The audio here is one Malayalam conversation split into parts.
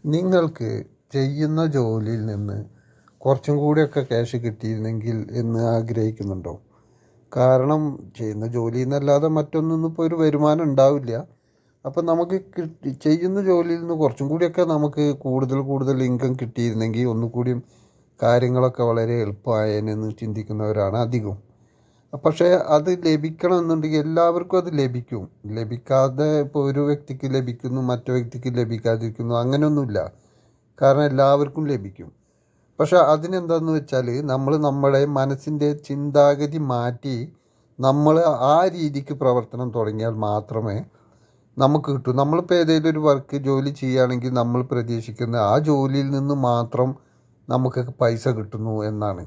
നിങ്ങൾക്ക് ചെയ്യുന്ന ജോലിയിൽ നിന്ന് കുറച്ചും കൂടിയൊക്കെ ക്യാഷ് കിട്ടിയിരുന്നെങ്കിൽ എന്ന് ആഗ്രഹിക്കുന്നുണ്ടോ? കാരണം ചെയ്യുന്ന ജോലിയിൽ നിന്നല്ലാതെ മറ്റൊന്നും ഇപ്പോൾ ഒരു വരുമാനം ഉണ്ടാവില്ല. അപ്പം നമുക്ക് ചെയ്യുന്ന ജോലിയിൽ നിന്ന് കുറച്ചും കൂടിയൊക്കെ നമുക്ക് കൂടുതൽ കൂടുതൽ ഇൻകം കിട്ടിയിരുന്നെങ്കിൽ ഒന്നുകൂടിയും കാര്യങ്ങളൊക്കെ വളരെ എളുപ്പമായേനെന്ന് ചിന്തിക്കുന്നവരാണ് അധികം. പക്ഷേ അത് ലഭിക്കണമെന്നുണ്ടെങ്കിൽ എല്ലാവർക്കും അത് ലഭിക്കും. ലഭിക്കാതെ ഇപ്പോൾ ഒരു വ്യക്തിക്ക് ലഭിക്കുന്നു, മറ്റു വ്യക്തിക്ക് ലഭിക്കാതിരിക്കുന്നു, അങ്ങനെയൊന്നുമില്ല. കാരണം എല്ലാവർക്കും ലഭിക്കും. പക്ഷെ അതിനെന്താണെന്ന് വെച്ചാൽ നമ്മൾ നമ്മുടെ മനസ്സിൻ്റെ ചിന്താഗതി മാറ്റി നമ്മൾ ആ രീതിക്ക് പ്രവർത്തനം തുടങ്ങിയാൽ മാത്രമേ നമുക്ക് കിട്ടൂ. നമ്മളിപ്പോൾ ഏതെങ്കിലും ഒരു വർക്ക് ജോലി ചെയ്യുകയാണെങ്കിൽ നമ്മൾ പ്രതീക്ഷിക്കുന്ന ആ ജോലിയിൽ നിന്ന് മാത്രം നമുക്ക് പൈസ കിട്ടുന്നു എന്നാണ്.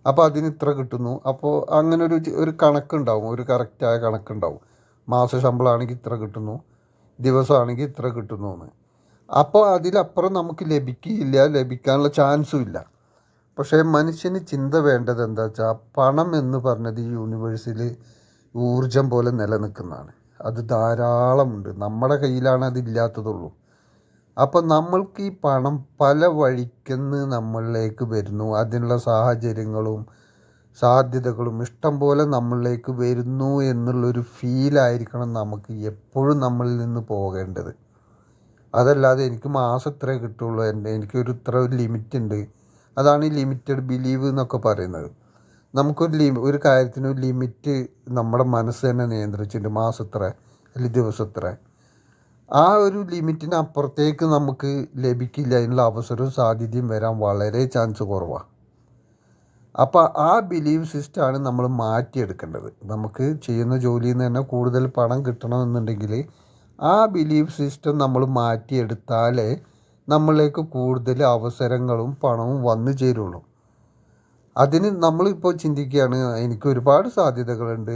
അപ്പോൾ അതിന് ഇത്ര കിട്ടുന്നു. അപ്പോൾ അങ്ങനെ ഒരു കണക്കുണ്ടാവും, ഒരു കറക്റ്റായ കണക്കുണ്ടാവും. മാസ ശമ്പളമാണെങ്കിൽ ഇത്ര കിട്ടുന്നു, ദിവസമാണെങ്കിൽ ഇത്ര കിട്ടുന്നു എന്ന്. അപ്പോൾ അതിലപ്പുറം നമുക്ക് ലഭിക്കുകയില്ല, ലഭിക്കാനുള്ള ചാൻസും ഇല്ല. പക്ഷേ മനുഷ്യന് ചിന്ത വേണ്ടത് എന്താ വെച്ചാൽ പണം എന്ന് പറഞ്ഞത് ഈ യൂണിവേഴ്സിൽ ഊർജം പോലെ നിലനിൽക്കുന്നതാണ്. അത് ധാരാളമുണ്ട്, നമ്മുടെ കയ്യിലാണ് അതില്ലാത്തതുള്ളൂ. അപ്പം നമ്മൾക്ക് ഈ പണം പല വഴിക്കെന്ന് നമ്മളിലേക്ക് വരുന്നു. അതിനുള്ള സാഹചര്യങ്ങളും സാധ്യതകളും ഇഷ്ടം പോലെ നമ്മളിലേക്ക് വരുന്നു എന്നുള്ളൊരു ഫീലായിരിക്കണം നമുക്ക് എപ്പോഴും നമ്മളിൽ നിന്ന് പോകേണ്ടത്. അതല്ലാതെ എനിക്ക് മാസം ഇത്രേ കിട്ടുള്ളൂ, എനിക്കൊരു ഇത്ര ഒരു ലിമിറ്റ് ഉണ്ട്. അതാണ് ഈ ലിമിറ്റഡ് ബിലീവ് എന്നൊക്കെ പറയുന്നത്. ഒരു കാര്യത്തിന് ഒരു ലിമിറ്റ് നമ്മുടെ മനസ്സ് തന്നെ നിയന്ത്രിച്ചിട്ടുണ്ട്. മാസം ഇത്ര അല്ലെങ്കിൽ ദിവസം ഇത്ര. ആ ഒരു ലിമിറ്റിന് അപ്പുറത്തേക്ക് നമുക്ക് ലഭിക്കില്ല. അതിനുള്ള അവസരവും സാധ്യതയും വരാൻ വളരെ ചാൻസ് കുറവാണ്. അപ്പോൾ ആ ബിലീവ് സിസ്റ്റമാണ് നമ്മൾ മാറ്റിയെടുക്കേണ്ടത്. നമുക്ക് ചെയ്യുന്ന ജോലിയിൽ നിന്ന് തന്നെ കൂടുതൽ പണം കിട്ടണമെന്നുണ്ടെങ്കിൽ ആ ബിലീവ് സിസ്റ്റം നമ്മൾ മാറ്റിയെടുത്താലേ നമ്മളിലേക്ക് കൂടുതൽ അവസരങ്ങളും പണവും വന്നു ചേരുള്ളൂ. അതിന് നമ്മളിപ്പോൾ ചിന്തിക്കുകയാണ് എനിക്ക് ഒരുപാട് സാധ്യതകളുണ്ട്,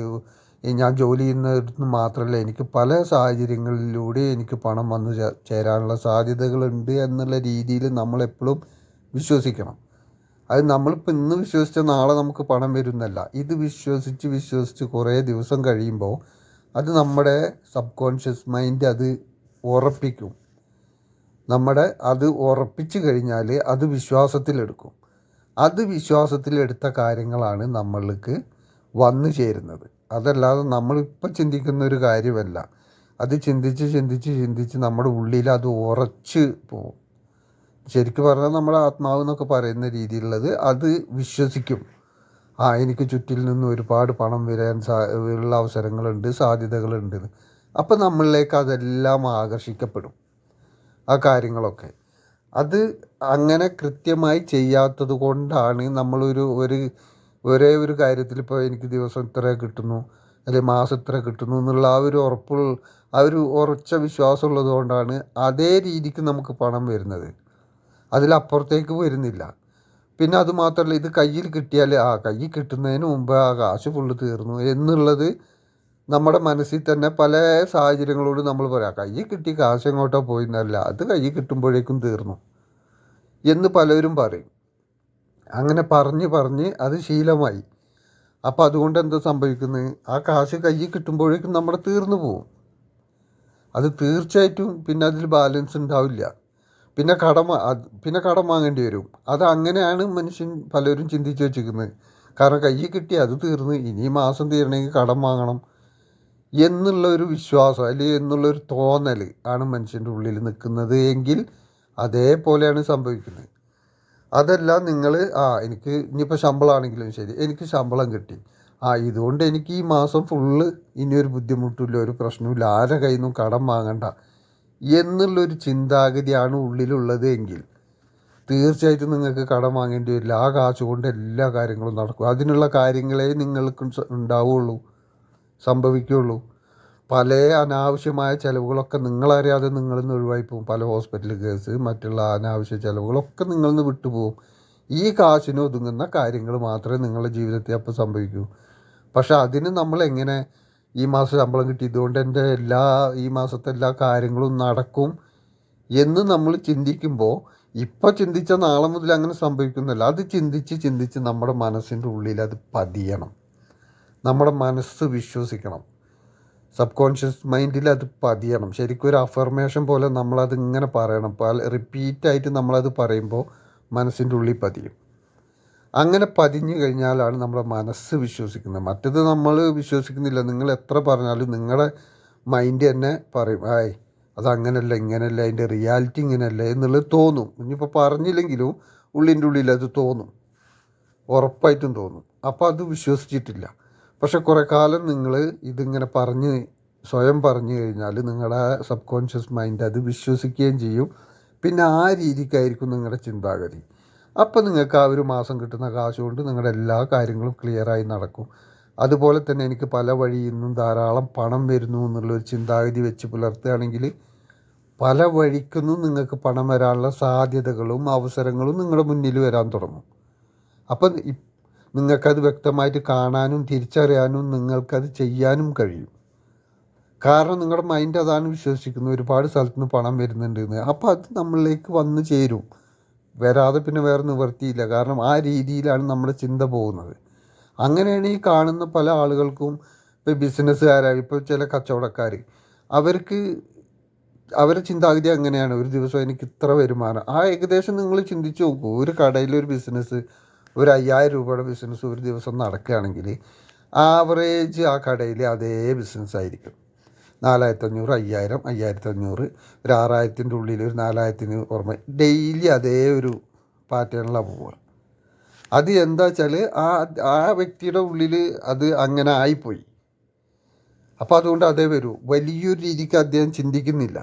ഞാൻ ജോലി ചെയ്യുന്നതിന് മാത്രമല്ല എനിക്ക് പല സാഹചര്യങ്ങളിലൂടെ എനിക്ക് പണം വന്നു ചേരാനുള്ള സാധ്യതകളുണ്ട് എന്നുള്ള രീതിയിൽ നമ്മളെപ്പോഴും വിശ്വസിക്കണം. അത് നമ്മളിപ്പോൾ ഇന്ന് വിശ്വസിച്ച നാളെ നമുക്ക് പണം വരുന്നല്ല. ഇത് വിശ്വസിച്ച് കുറേ ദിവസം കഴിയുമ്പോൾ അത് നമ്മുടെ സബ് കോൺഷ്യസ് മൈൻഡ് അത് ഉറപ്പിക്കും. അത് ഉറപ്പിച്ച് കഴിഞ്ഞാൽ അത് വിശ്വാസത്തിലെടുക്കും. അത് വിശ്വാസത്തിലെടുത്ത കാര്യങ്ങളാണ് നമ്മൾക്ക് വന്നു ചേരുന്നത്. അതല്ലാതെ നമ്മളിപ്പോൾ ചിന്തിക്കുന്ന ഒരു കാര്യമല്ല. അത് ചിന്തിച്ച് നമ്മുടെ ഉള്ളിൽ അത് ഉറച്ച് പോകും. ശരിക്കും പറഞ്ഞാൽ നമ്മുടെ ആത്മാവ് എന്നൊക്കെ പറയുന്ന രീതിയിലുള്ളത് അത് വിശ്വസിക്കും. എനിക്ക് ചുറ്റിൽ നിന്ന് ഒരുപാട് പണം വരാൻ ഉള്ള അവസരങ്ങളുണ്ട്, സാധ്യതകളുണ്ട്. അപ്പം നമ്മളിലേക്ക് അതെല്ലാം ആകർഷിക്കപ്പെടും. ആ കാര്യങ്ങളൊക്കെ അത് അങ്ങനെ കൃത്യമായി ചെയ്യാത്തത് കൊണ്ടാണ് ഒരേ ഒരു കാര്യത്തിൽ ഇപ്പോൾ എനിക്ക് ദിവസം ഇത്ര കിട്ടുന്നു അല്ലെങ്കിൽ മാസം ഇത്ര കിട്ടുന്നു എന്നുള്ള ആ ഒരു ഉറച്ച വിശ്വാസം ഉള്ളത് കൊണ്ടാണ് അതേ രീതിക്ക് നമുക്ക് പണം വരുന്നത്. അതിലപ്പുറത്തേക്ക് വരുന്നില്ല. പിന്നെ അതുമാത്രമല്ല, ഇത് കയ്യിൽ കിട്ടിയാൽ കയ്യിൽ കിട്ടുന്നതിന് മുമ്പ് ആ കാശ് ഫുള്ള് തീർന്നു എന്നുള്ളത് നമ്മുടെ മനസ്സിൽ തന്നെ പല സാഹചര്യങ്ങളോട് നമ്മൾ പറയാം. കയ്യിൽ കിട്ടി കാശ് എങ്ങോട്ടോ പോയിന്നല്ല, അത് കയ്യിൽ കിട്ടുമ്പോഴേക്കും തീർന്നു എന്ന് പലരും പറയും. അങ്ങനെ പറഞ്ഞ് അത് ശീലമായി. അപ്പോൾ അതുകൊണ്ട് എന്താ സംഭവിക്കുന്നത്? ആ കാശ് കയ്യിൽ കിട്ടുമ്പോഴേക്കും നമ്മുടെ തീർന്നു പോവും. അത് തീർച്ചയായിട്ടും പിന്നെ അതിൽ ബാലൻസ് ഉണ്ടാവില്ല. പിന്നെ കടം വാങ്ങേണ്ടി വരും. അത് അങ്ങനെയാണ് പലരും ചിന്തിച്ച് വെച്ചിരിക്കുന്നത്. കാരണം കയ്യിൽ കിട്ടി അത് തീർന്ന്, ഇനി മാസം തീരണമെങ്കിൽ കടം വാങ്ങണം എന്നുള്ളൊരു വിശ്വാസം അല്ലെങ്കിൽ എന്നുള്ളൊരു തോന്നൽ ആണ് മനുഷ്യൻ്റെ ഉള്ളിൽ നിൽക്കുന്നത് എങ്കിൽ അതേപോലെയാണ് സംഭവിക്കുന്നത്. അതല്ല നിങ്ങൾ എനിക്ക് ഇനിയിപ്പോൾ ശമ്പളമാണെങ്കിലും ശരി, എനിക്ക് ശമ്പളം കിട്ടി, ഇതുകൊണ്ട് എനിക്ക് ഈ മാസം ഫുള്ള് ഇനിയൊരു ബുദ്ധിമുട്ടില്ല, ഒരു പ്രശ്നമില്ല, ആരുടെ കയ്യിൽ നിന്നും കടം വാങ്ങണ്ട എന്നുള്ളൊരു ചിന്താഗതിയാണ് ഉള്ളിലുള്ളത് എങ്കിൽ തീർച്ചയായിട്ടും നിങ്ങൾക്ക് കടം വാങ്ങേണ്ടി വരില്ല. ആ കാശ് കൊണ്ട് എല്ലാ കാര്യങ്ങളും നടക്കും. അതിനുള്ള കാര്യങ്ങളെ നിങ്ങൾക്ക് ഉണ്ടാവുള്ളൂ, സംഭവിക്കുകയുള്ളൂ. പല അനാവശ്യമായ ചിലവുകളൊക്കെ നിങ്ങളറിയാതെ നിങ്ങളിൽ നിന്ന് ഒഴിവായി പോകും. പല ഹോസ്പിറ്റൽ കേസ്, മറ്റുള്ള അനാവശ്യ ചിലവുകളൊക്കെ നിങ്ങളിൽ നിന്ന് വിട്ടുപോകും. ഈ കാശിന് ഒതുങ്ങുന്ന കാര്യങ്ങൾ മാത്രമേ നിങ്ങളുടെ ജീവിതത്തിൽ അപ്പോൾ സംഭവിക്കൂ. പക്ഷെ അതിന് നമ്മളെങ്ങനെ ഈ മാസം ശമ്പളം കിട്ടിയതുകൊണ്ട് എൻ്റെ ഈ മാസത്തെ എല്ലാ കാര്യങ്ങളും നടക്കും എന്ന് നമ്മൾ ചിന്തിക്കുമ്പോൾ ഇപ്പോൾ ചിന്തിച്ച നാളെ മുതൽ അങ്ങനെ സംഭവിക്കുന്നില്ല. അത് ചിന്തിച്ച് നമ്മുടെ മനസ്സിൻ്റെ ഉള്ളിൽ അത് പതിയണം. നമ്മുടെ മനസ്സ് വിശ്വസിക്കണം. സബ് കോൺഷ്യസ് മൈൻഡിൽ അത് പതിയണം. ശരിക്കും ഒരു അഫർമേഷൻ പോലെ നമ്മളത് ഇങ്ങനെ പറയണം. റിപ്പീറ്റായിട്ട് നമ്മളത് പറയുമ്പോൾ മനസ്സിൻ്റെ ഉള്ളിൽ പതിയും. അങ്ങനെ പതിഞ്ഞു കഴിഞ്ഞാലാണ് നമ്മുടെ മനസ്സ് വിശ്വസിക്കുന്നത്. മറ്റത് നമ്മൾ വിശ്വസിക്കുന്നില്ല. നിങ്ങൾ എത്ര പറഞ്ഞാലും നിങ്ങളുടെ മൈൻഡ് തന്നെ പറയും, അതങ്ങനല്ല ഇങ്ങനല്ല, അതിൻ്റെ റിയാലിറ്റി ഇങ്ങനെയല്ല എന്നുള്ളത് തോന്നും. ഇനിയിപ്പോൾ പറഞ്ഞില്ലെങ്കിലും ഉള്ളിൻ്റെ ഉള്ളിൽ അത് തോന്നും, ഉറപ്പായിട്ടും തോന്നും. അപ്പോൾ അത് വിശ്വസിച്ചിട്ടില്ല. പക്ഷെ കുറേ കാലം നിങ്ങൾ ഇതിങ്ങനെ സ്വയം പറഞ്ഞു കഴിഞ്ഞാൽ നിങ്ങളുടെ സബ് കോൺഷ്യസ് മൈൻഡ് അത് വിശ്വസിക്കുകയും ചെയ്യും. പിന്നെ ആ രീതിക്കായിരിക്കും നിങ്ങളുടെ ചിന്താഗതി. അപ്പോൾ നിങ്ങൾക്ക് ആ ഒരു മാസം കിട്ടുന്ന കാശ് കൊണ്ട് നിങ്ങളുടെ എല്ലാ കാര്യങ്ങളും ക്ലിയറായി നടക്കും. അതുപോലെ തന്നെ എനിക്ക് പല വഴിയിൽ നിന്നും ധാരാളം പണം വരുന്നു എന്നുള്ളൊരു ചിന്താഗതി വെച്ച് പുലർത്തുകയാണെങ്കിൽ പല വഴിക്കൊന്നും നിങ്ങൾക്ക് പണം വരാനുള്ള സാധ്യതകളും അവസരങ്ങളും നിങ്ങളുടെ മുന്നിൽ വരാൻ തുടങ്ങും. അപ്പം നിങ്ങൾക്കത് വ്യക്തമായിട്ട് കാണാനും തിരിച്ചറിയാനും നിങ്ങൾക്കത് ചെയ്യാനും കഴിയും. കാരണം നിങ്ങളുടെ മൈൻഡ് അതാണ് വിശ്വസിക്കുന്നത്, ഒരുപാട് സ്ഥലത്ത് നിന്ന് പണം വരുന്നുണ്ട് എന്ന്. അപ്പോൾ അത് നമ്മളിലേക്ക് വന്നു ചേരും. വരാതെ പിന്നെ വേറെ നിവർത്തിയില്ല. കാരണം ആ രീതിയിലാണ് നമ്മുടെ ചിന്ത പോകുന്നത്. അങ്ങനെയാണ് ഈ കാണുന്ന പല ആളുകൾക്കും. ഇപ്പോൾ ബിസിനസ്സുകാരായി, ഇപ്പോൾ ചില കച്ചവടക്കാർ, അവരുടെ ചിന്താഗതി അങ്ങനെയാണ്. ഒരു ദിവസം എനിക്ക് ഇത്ര വരുമാനം. ഏകദേശം നിങ്ങൾ ചിന്തിച്ച് നോക്കൂ, ഒരു കടയിലൊരു ബിസിനസ്, ഒരു 5000 രൂപയുടെ ബിസിനസ് ഒരു ദിവസം നടക്കുകയാണെങ്കിൽ ആവറേജ് ആ കടയിൽ അതേ ബിസിനസ്സായിരിക്കും. 4500, 5000, 5500, ഒരു 6000-ൻ്റെ ഉള്ളിൽ ഒരു 4000-ന് പുറമെ ഡെയിലി അതേ ഒരു പാറ്റേണിലാണ് പോവുക. അത് എന്താ വെച്ചാൽ ആ വ്യക്തിയുടെ ഉള്ളിൽ അത് അങ്ങനെ ആയിപ്പോയി. അപ്പോൾ അതുകൊണ്ട് അതേ വരൂ. വലിയൊരു രീതിക്ക് അദ്ദേഹം ചിന്തിക്കുന്നില്ല.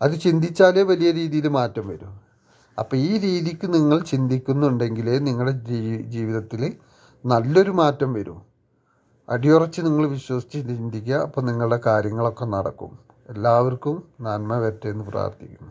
അത് ചിന്തിച്ചാലേ വലിയ രീതിയിൽ മാറ്റം വരും. അപ്പോൾ ഈ രീതിക്ക് നിങ്ങൾ ചിന്തിക്കുന്നുണ്ടെങ്കിലേ നിങ്ങളുടെ ജീവിതത്തിൽ നല്ലൊരു മാറ്റം വരും. അടിയുറച്ച് നിങ്ങൾ വിശ്വസിച്ച് ചിന്തിക്കുക. അപ്പോൾ നിങ്ങളുടെ കാര്യങ്ങളൊക്കെ നടക്കും. എല്ലാവർക്കും നന്മ വരട്ടെ എന്ന് പ്രാർത്ഥിക്കുന്നു.